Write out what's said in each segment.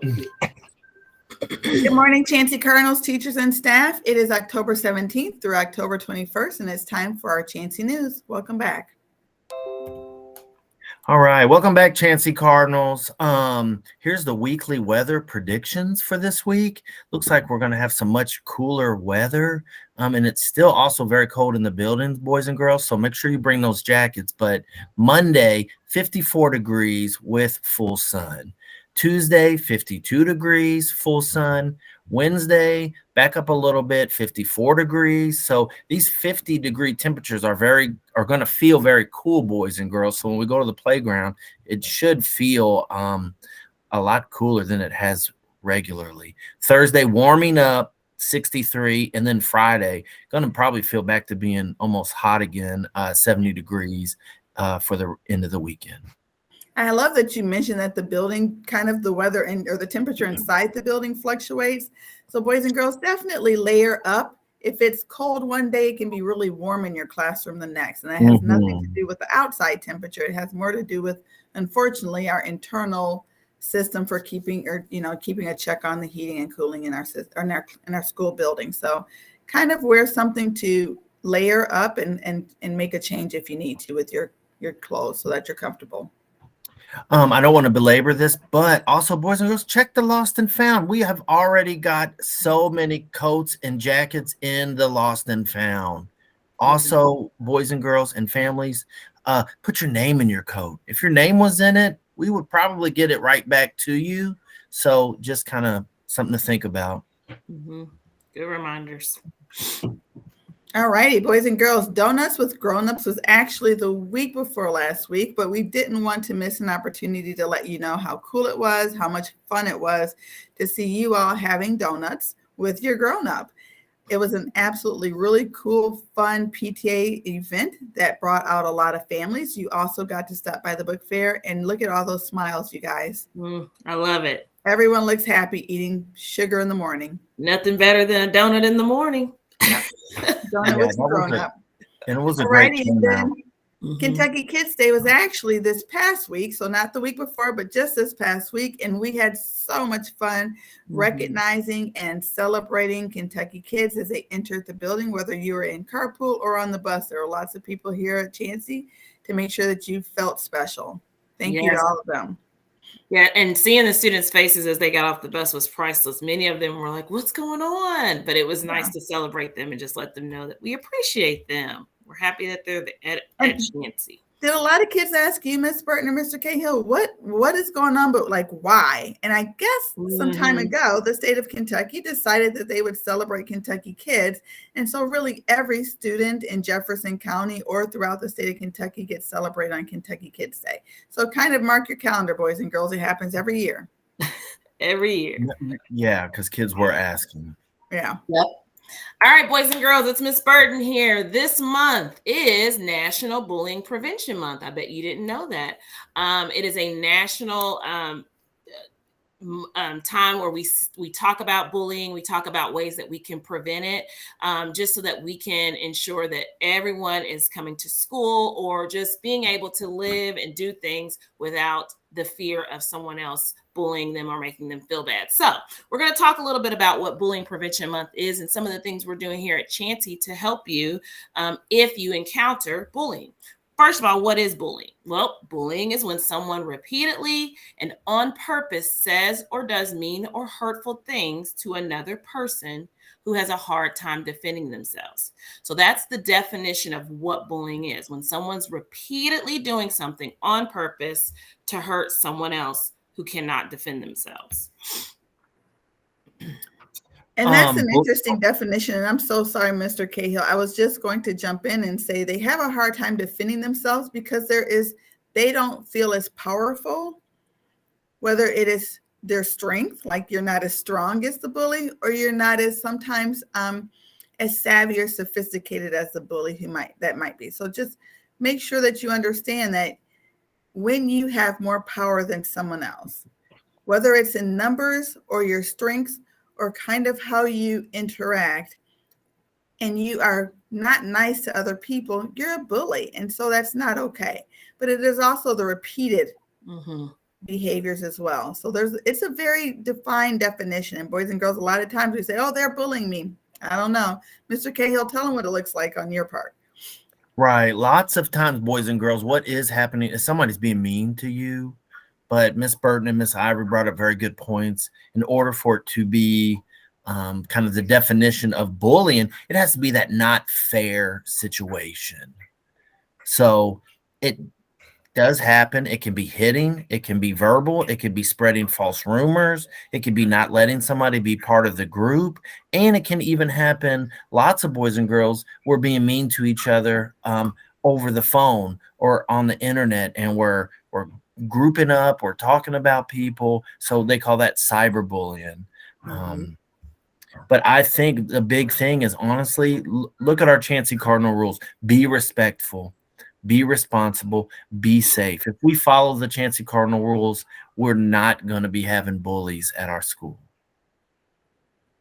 Good morning, Chancey Cardinals, teachers, and staff. It is October 17th through October 21st, and it's time for our Chancey News. Welcome back. All right, welcome back, Chancey Cardinals. Here's the weekly weather predictions for this week. Looks like we're going to have some much cooler weather, and it's still also very cold in the buildings, boys and girls, so make sure you bring those jackets. But Monday, 54 degrees with full sun. Tuesday, 52 degrees, full sun. Wednesday, back up a little bit, 54 degrees. So these 50-degree temperatures are going to feel very cool, boys and girls. So when we go to the playground, it should feel a lot cooler than it has regularly. Thursday, warming up, 63, and then Friday, going to probably feel back to being almost hot again, 70 degrees for the end of the weekend. I love that you mentioned that the building, kind of the weather or the temperature inside the building fluctuates. So boys and girls, definitely layer up. If it's cold one day, it can be really warm in your classroom the next. And that has nothing to do with the outside temperature. It has more to do with, unfortunately, our internal system for keeping a check on the heating and cooling in our school building. So kind of wear something to layer up and make a change if you need to with your clothes so that you're comfortable. I don't want to belabor this, but also, boys and girls, check the lost and found. We have already got so many coats and jackets in the lost and found. Also, boys and girls and families, put your name in your coat. If your name was in it, we would probably get it right back to you. So just kind of something to think about. Mm-hmm. Good reminders. All righty, boys and girls, Donuts with Grown-Ups was actually the week before last week, but we didn't want to miss an opportunity to let you know how cool it was, how much fun it was to see you all having donuts with your grown-up. It was an absolutely really cool, fun PTA event that brought out a lot of families. You also got to stop by the book fair and look at all those smiles, you guys. I love it. Everyone looks happy eating sugar in the morning. Nothing better than a donut in the morning. Donut with grown up. And it was a great turnout. Kentucky Kids Day was actually this past week, so not the week before, but just this past week. And we had so much fun recognizing and celebrating Kentucky kids as they entered the building, whether you were in carpool or on the bus. There were lots of people here at Chancey to make sure that you felt special. Thank you to all of them. Yeah, and seeing the students' faces as they got off the bus was priceless. Many of them were like, what's going on? But it was nice to celebrate them and just let them know that we appreciate them. We're happy that they're at Chancey. Did a lot of kids ask you, Miss Burton or Mr. Cahill, what is going on, but like why? And I guess some time ago, the state of Kentucky decided that they would celebrate Kentucky kids. And so really every student in Jefferson County or throughout the state of Kentucky gets celebrated on Kentucky Kids Day. So kind of mark your calendar, boys and girls. It happens every year. Every year. Yeah, because kids were asking. Yeah. Yep. All right, boys and girls, it's Miss Burton here. This month is National Bullying Prevention Month. I bet you didn't know that. It is a national time where we talk about bullying. We talk about ways that we can prevent it, just so that we can ensure that everyone is coming to school or just being able to live and do things without the fear of someone else bullying them or making them feel bad. So we're going to talk a little bit about what Bullying Prevention Month is and some of the things we're doing here at Chancey to help you if you encounter bullying. First of all, what is bullying? Well, bullying is when someone repeatedly and on purpose says or does mean or hurtful things to another person who has a hard time defending themselves. So that's the definition of what bullying is. When someone's repeatedly doing something on purpose to hurt someone else who cannot defend themselves. And that's an interesting definition. And I'm so sorry, Mr. Cahill. I was just going to jump in and say they have a hard time defending themselves because they don't feel as powerful, whether it is their strength, like you're not as strong as the bully, or you're not as sometimes as savvy or sophisticated as the bully that might be. So just make sure that you understand that when you have more power than someone else, whether it's in numbers or your strengths or kind of how you interact, and you are not nice to other people, you're a bully. And so that's not okay. But it is also the repeated behaviors as well. So it's a very defined definition. And boys and girls, a lot of times we say, oh, they're bullying me. I don't know. Mr. Cahill, tell them what it looks like on your part. Right. Lots of times, boys and girls, what is happening is somebody's being mean to you. But Miss Burton and Miss Ivory brought up very good points. In order for it to be kind of the definition of bullying, it has to be that not fair situation. So it does happen. It can be hitting, it can be verbal, it can be spreading false rumors, it can be not letting somebody be part of the group, and it can even happen. Lots of boys and girls were being mean to each other over the phone or on the internet, and we're grouping up or talking about people. So they call that cyberbullying. But I think the big thing is, honestly, look at our Chancey Cardinal rules. Be respectful, be responsible, be safe. If we follow the Chancey Cardinal rules, we're not going to be having bullies at our school.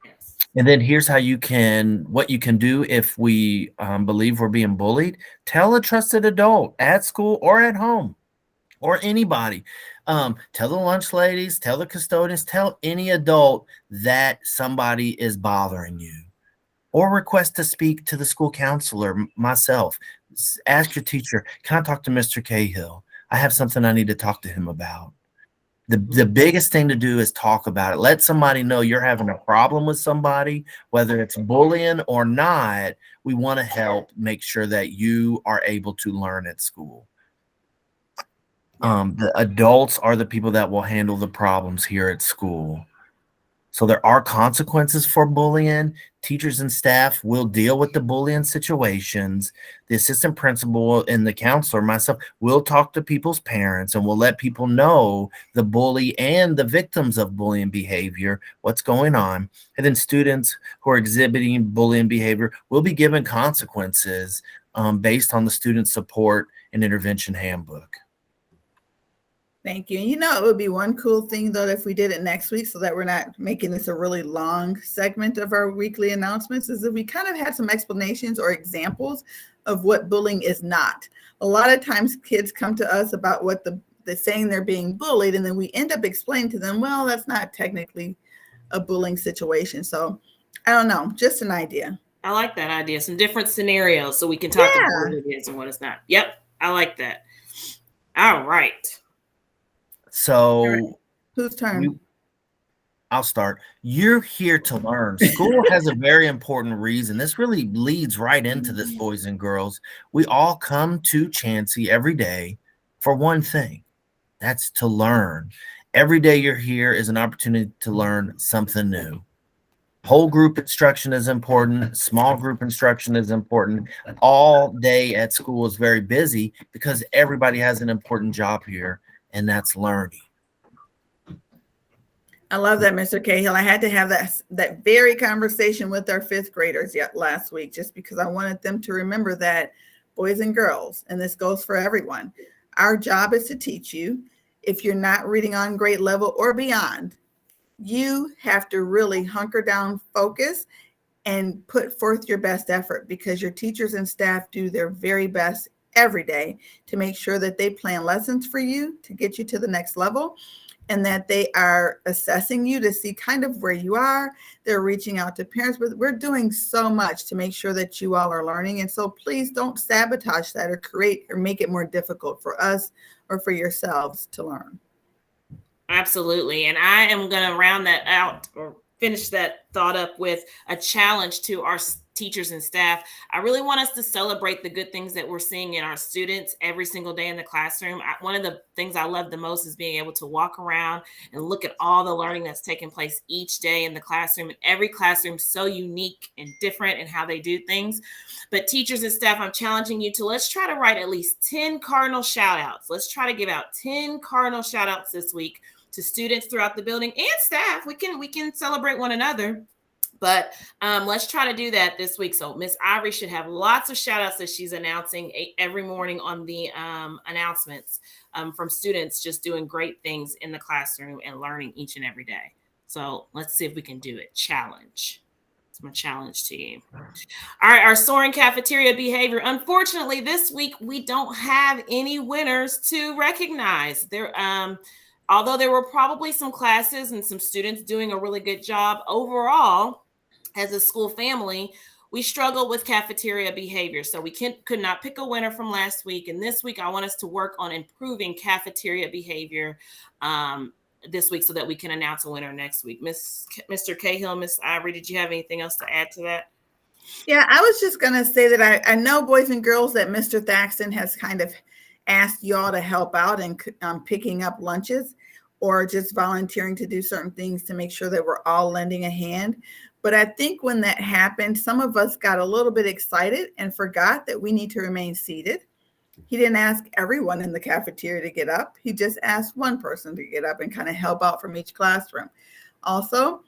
Yes. And then here's what you can do if we believe we're being bullied. Tell a trusted adult at school or at home or anybody. Tell the lunch ladies, tell the custodians, tell any adult that somebody is bothering you. Or request to speak to the school counselor, myself. Ask your teacher, can I talk to Mr. Cahill? I have something I need to talk to him about. The biggest thing to do is talk about it. Let somebody know you're having a problem with somebody, whether it's bullying or not. We want to help make sure that you are able to learn at school. The adults are the people that will handle the problems here at school. So there are consequences for bullying. Teachers and staff will deal with the bullying situations. The assistant principal and the counselor, myself, will talk to people's parents and will let people know the bully and the victims of bullying behavior, what's going on. And then students who are exhibiting bullying behavior will be given consequences based on the student support and intervention handbook. Thank you. It would be one cool thing, though, if we did it next week so that we're not making this a really long segment of our weekly announcements, is if we kind of had some explanations or examples of what bullying is not. A lot of times kids come to us about what they're saying they're being bullied, and then we end up explaining to them, well, that's not technically a bullying situation. So I don't know, just an idea. I like that idea. Some different scenarios so we can talk about what it is and what it's not. Yep, I like that. All right. So whose turn? I'll start. You're here to learn. School has a very important reason. This really leads right into this, boys and girls. We all come to Chancey every day for one thing. That's to learn. Every day you're here is an opportunity to learn something new. Whole group instruction is important. Small group instruction is important. All day at school is very busy because everybody has an important job here, and that's learning. I love that, Mr. Cahill. I had to have that very conversation with our fifth graders last week, just because I wanted them to remember that, boys and girls, and this goes for everyone, our job is to teach you. If you're not reading on grade level or beyond, you have to really hunker down, focus, and put forth your best effort, because your teachers and staff do their very best every day to make sure that they plan lessons for you to get you to the next level, and that they are assessing you to see kind of where you are. They're reaching out to parents, but we're doing so much to make sure that you all are learning. And so please don't sabotage that or create or make it more difficult for us or for yourselves to learn. Absolutely. And I am going to round that out or finish that thought up with a challenge to our teachers and staff. I really want us to celebrate the good things that we're seeing in our students every single day in the classroom. One of the things I love the most is being able to walk around and look at all the learning that's taking place each day in the classroom. And every classroom is so unique and different in how they do things. But teachers and staff, I'm challenging you to let's try to write at least 10 Cardinal shout outs. Let's try to give out 10 Cardinal shout outs this week to students throughout the building and staff. We can celebrate one another. But let's try to do that this week. So Miss Ivory should have lots of shout outs that she's announcing every morning on the announcements from students just doing great things in the classroom and learning each and every day. So let's see if we can do it. Challenge. It's my challenge to you. All right, our soaring cafeteria behavior. Unfortunately, this week we don't have any winners to recognize. although there were probably some classes and some students doing a really good job, overall, as a school family, we struggled with cafeteria behavior. So we could not pick a winner from last week. And this week, I want us to work on improving cafeteria behavior this week so that we can announce a winner next week. Mr. Cahill, Miss Ivory, did you have anything else to add to that? Yeah, I was just going to say that I know, boys and girls, that Mr. Thaxton has kind of asked y'all to help out in picking up lunches or just volunteering to do certain things to make sure that we're all lending a hand. But I think when that happened, some of us got a little bit excited and forgot that we need to remain seated. He didn't ask everyone in the cafeteria to get up. He just asked one person to get up and kind of help out from each classroom. Also,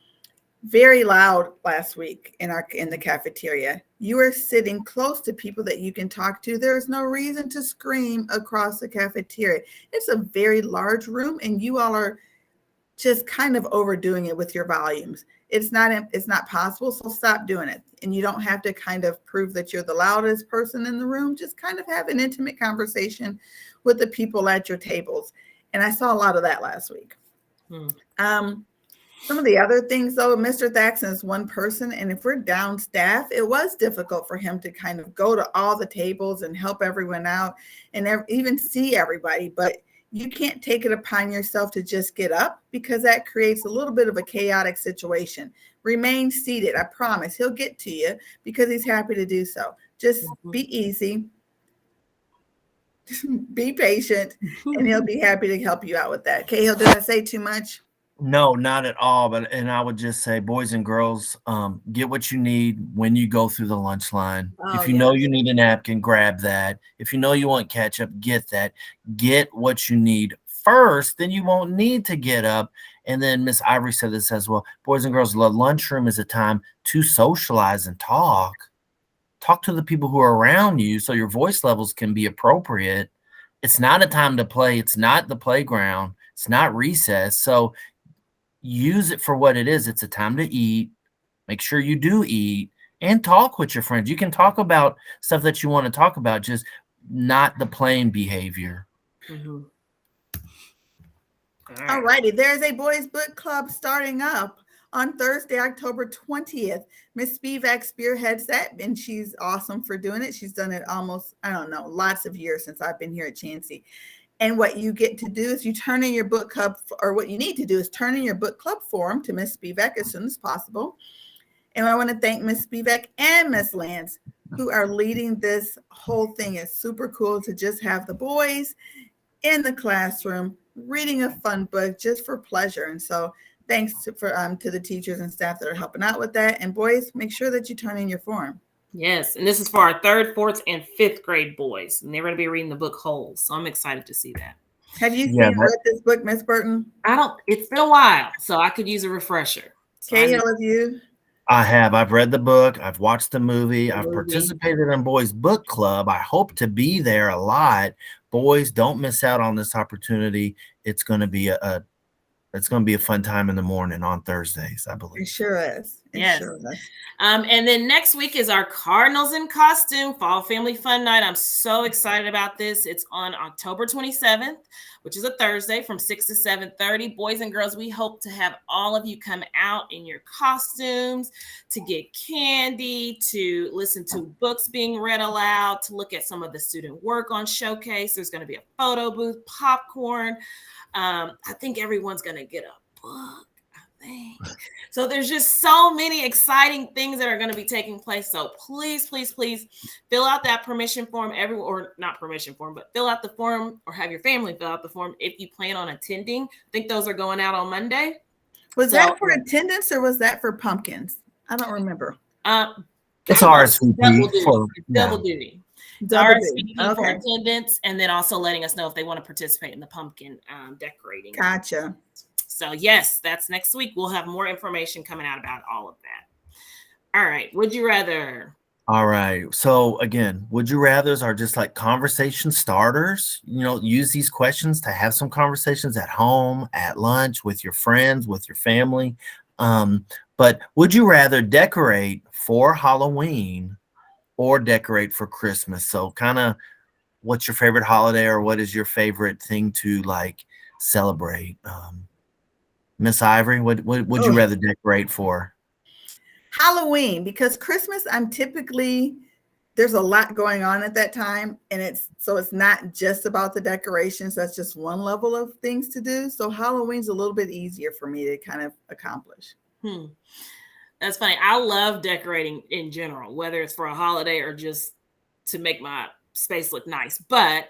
very loud last week in the cafeteria. You are sitting close to people that you can talk to. There is no reason to scream across the cafeteria. It's a very large room, and you all are just kind of overdoing it with your volumes. It's not possible, so stop doing it. And you don't have to kind of prove that you're the loudest person in the room. Just kind of have an intimate conversation with the people at your tables. And I saw a lot of that last week. Some of the other things, though, Mr. Thaxton is one person, and if we're down staff, it was difficult for him to kind of go to all the tables and help everyone out and even see everybody. But you can't take it upon yourself to just get up, because that creates a little bit of a chaotic situation. Remain seated. I promise he'll get to you because he's happy to do so. Just be easy, be patient, and he'll be happy to help you out with that. Cahill, did I say too much? No, not at all. And I would just say, boys and girls, get what you need when you go through the lunch line. If you know you need a napkin, grab that. If you know you want ketchup, get that. Get what you need first, then you won't need to get up. And then Miss Ivory said this as well. Boys and girls, the lunchroom is a time to socialize and talk. Talk to the people who are around you so your voice levels can be appropriate. It's not a time to play. It's not the playground. It's not recess. So use it for what it is. It's a time to eat. Make sure you do eat and talk with your friends. You can talk about stuff that you want to talk about, just not the playing behavior. All righty. There's a boys book club starting up on Thursday, October 20th. Miss Spivak spearheads that, and she's awesome for doing it. She's done it almost, lots of years since I've been here at Chansey. And what you get to do is you turn in your book club, or what you need to do is turn in your book club form to Miss Spivak as soon as possible. And I want to thank Miss Spivak and Miss Lance, who are leading this whole thing. It's super cool to just have the boys in the classroom reading a fun book just for pleasure. And so thanks to the teachers and staff that are helping out with that. And boys, make sure that you turn in your form. Yes, and this is for our 3rd, 4th, and 5th grade boys, and they're going to be reading the book whole. So I'm excited to see that. Have you read this book, Miss Burton? It's been a while, so I could use a refresher. Cahill, have you? I have. I've read the book. I've watched the movie. I've participated in Boys Book Club. I hope to be there a lot. Boys, don't miss out on this opportunity. It's going to be a fun time in the morning on Thursdays, I believe. It sure is. Sure is. And then next week is our Cardinals in Costume Fall Family Fun Night. I'm so excited about this. It's on October 27th, which is a Thursday, from 6 to 7:30. Boys and girls, we hope to have all of you come out in your costumes to get candy, to listen to books being read aloud, to look at some of the student work on Showcase. There's going to be a photo booth, popcorn. I think everyone's going to get a book, I think. So there's just so many exciting things that are going to be taking place. So please, please, please fill out that permission form, or not permission form, but fill out the form, or have your family fill out the form if you plan on attending. I think those are going out on Monday. Was that for attendance, or was that for pumpkins? I don't remember. It's RSVP. Double duty. RSVP for attendance, and then also letting us know if they want to participate in the pumpkin decorating. Gotcha. So yes, that's next week. We'll have more information coming out about all of that. All right. Would you rather? All right. So again, would you rathers are just like conversation starters. Use these questions to have some conversations at home, at lunch, with your friends, with your family. But would you rather decorate for Halloween or decorate for Christmas? So kind of what's your favorite holiday, or what is your favorite thing to like celebrate. Miss Ivory, what would you rather decorate for? Halloween, because Christmas, there's a lot going on at that time, and it's not just about the decorations. That's just one level of things to do. So Halloween's a little bit easier for me to kind of accomplish. That's funny. I love decorating in general, whether it's for a holiday or just to make my space look nice. But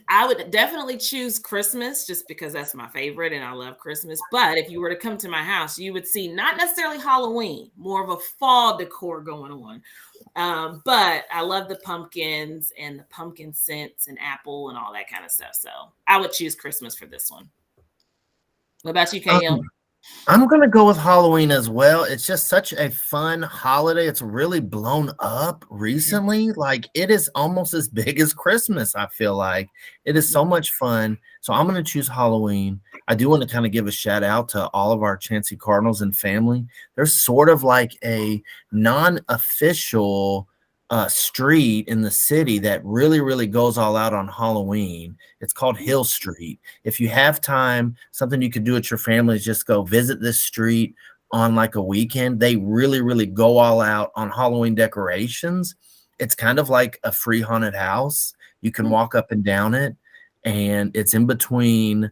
I would definitely choose Christmas just because that's my favorite and I love Christmas. But if you were to come to my house, you would see not necessarily Halloween, more of a fall decor going on. But I love the pumpkins and the pumpkin scents and apple and all that kind of stuff. So I would choose Christmas for this one. What about you, Cahill? I'm going to go with Halloween as well. It's just such a fun holiday. It's really blown up recently. Like, it is almost as big as Christmas, I feel like. It is so much fun. So I'm going to choose Halloween. I do want to kind of give a shout out to all of our Chansey Cardinals and family. There's sort of like a non-official street in the city that really, really goes all out on Halloween. It's called Hill Street. If you have time, something you could do with your family is just go visit this street on like a weekend. They really, really go all out on Halloween decorations. It's kind of like a free haunted house. You can walk up and down it, and it's in between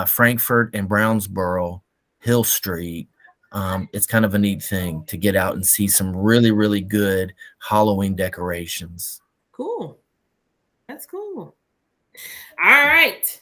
Frankfurt and Brownsboro, Hill Street. It's kind of a neat thing to get out and see some really, really good Halloween decorations. Cool. That's cool. All right.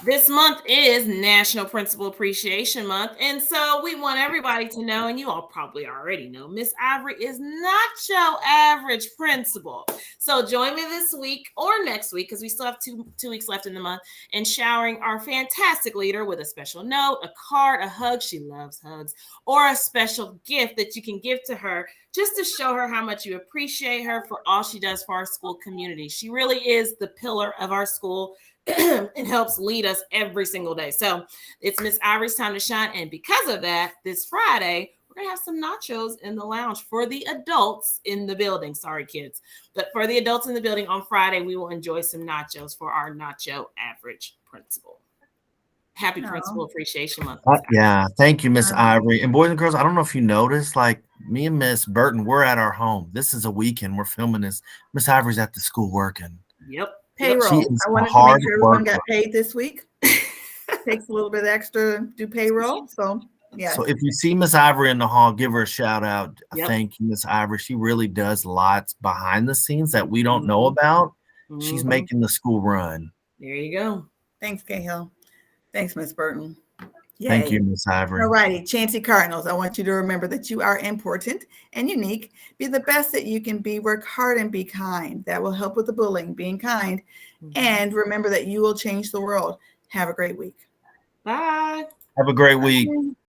This month is National Principal Appreciation Month. And so we want everybody to know, and you all probably already know, Miss Ivory is not your average principal. So join me this week or next week, because we still have two weeks left in the month, in showering our fantastic leader with a special note, a card, a hug. She loves hugs, or a special gift that you can give to her just to show her how much you appreciate her for all she does for our school community. She really is the pillar of our school. It helps lead us every single day. So it's Miss Ivory's time to shine. And because of that, this Friday, we're going to have some nachos in the lounge for the adults in the building. Sorry, kids. But for the adults in the building on Friday, we will enjoy some nachos for our Nacho Average Principal. Happy Principal Appreciation Month. Yeah. Thank you, Miss Ivory. And boys and girls, I don't know if you noticed, like me and Miss Burton, we're at our home. This is a weekend. We're filming this. Miss Ivory's at the school working. Yep. Payroll. I wanted to make sure everyone got paid this week. Takes a little bit extra to do payroll. So, yeah. So if you see Miss Ivory in the hall, give her a shout out. Yep. Thank you, Miss Ivory. She really does lots behind the scenes that we don't know about. She's making the school run. There you go. Thanks, Cahill. Thanks, Miss Burton. Yay. Thank you, Miss Ivory. All righty, Chansey Cardinals, I want you to remember that you are important and unique. Be the best that you can be. Work hard and be kind. That will help with the bullying, being kind. And remember that you will change the world. Have a great week. Bye. Have a great week.